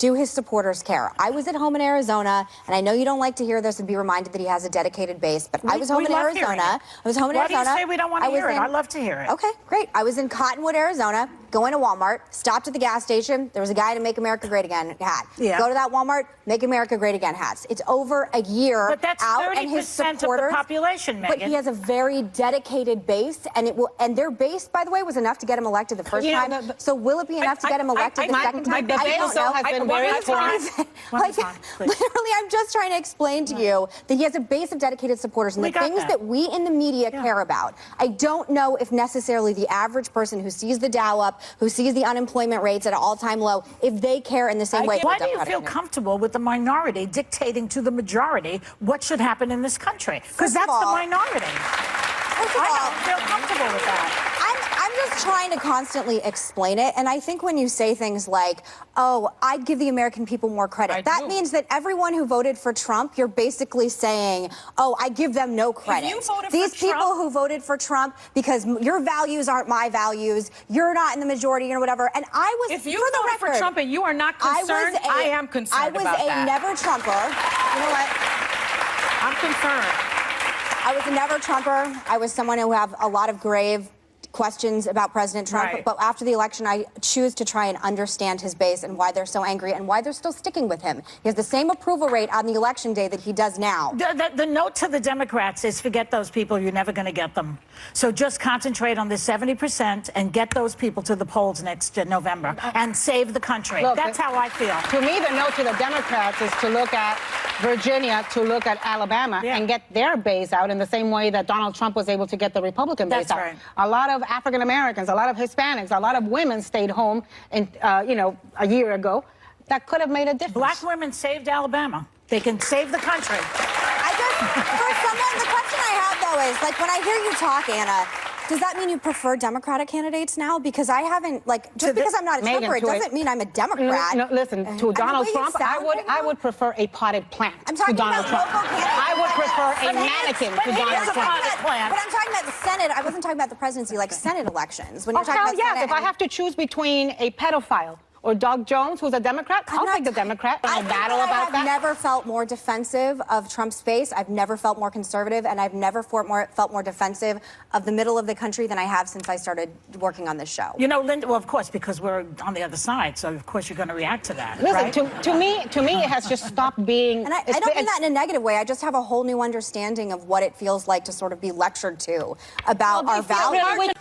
do his supporters care? I was at home in Arizona, and I know you don't like to hear this and be reminded that he has a dedicated base, but I was home in Arizona. I was home in Arizona. Why do you say we don't want to hear it? I love to hear it. Okay, great. I was in Cottonwood, Arizona, going to Walmart, stopped at the gas station. There was a guy in a Make America Great Again hat. Yeah. Go to that Walmart, Make America Great Again hats. It's over a year but that's out, and his 30% supporters, of the population, Megan. But he has a very dedicated base, and their base, by the way, was enough to get him elected the first time. So will it be enough to get him elected the second time? The base also has been very important. Literally, I'm just trying to explain to you that he has a base of dedicated supporters, and the things that we in the media care about. I don't know if necessarily the average person who sees the Dow up, who sees the unemployment rates at an all-time low, if they care in the same way. Why do you feel comfortable with the minority dictating to the majority what should happen in this country? Because that's the minority. I don't feel comfortable with that. I'm just trying to constantly explain it, and I think when you say things like, oh, I'd give the American people more credit, that means that everyone who voted for Trump, you're basically saying, oh, I give them no credit. These people who voted for Trump because your values aren't my values, you're not in the majority or whatever, and I was, if you voted for Trump and you are not concerned, I am concerned about that. I was a never-Trumper. You know what? I'm concerned. I was a never-Trumper. I was someone who have a lot of grave questions about President Trump, but after the election, I choose to try and understand his base and why they're so angry and why they're still sticking with him. He has the same approval rate on the election day that he does now. The note to the Democrats is forget those people. You're never going to get them. So just concentrate on the 70% and get those people to the polls next November and save the country. Look, that's how I feel. To me, the note to the Democrats is to look at Virginia, to look at Alabama, and get their base out in the same way that Donald Trump was able to get the Republican base out. Right. A lot of African Americans, a lot of Hispanics, a lot of women stayed home, in, a year ago. That could have made a difference. Black women saved Alabama. They can save the country. For someone, the question I have, though, is, like, when I hear you talk, Anna, does that mean you prefer Democratic candidates now? Because I haven't, just because I'm not a Trumper, it doesn't mean I'm a Democrat. No, listen, to Donald Trump, I would prefer a potted plant to Donald Trump. I would prefer a mannequin to Donald Trump. But I'm talking about the Senate. I wasn't talking about the presidency, like Senate elections. When you're talking about Senate, if I have to choose between a pedophile or Doug Jones, who's a Democrat, I'll take the Democrat. I'll battle about that. I've never felt more defensive of Trump's base. I've never felt more conservative, and I've never felt more defensive of the middle of the country than I have since I started working on this show. You know, Linda, well, of course, because we're on the other side, so of course you're going to react to that. Listen, right? to me, it has just stopped being. And I don't mean that in a negative way. I just have a whole new understanding of what it feels like to sort of be lectured to about our values.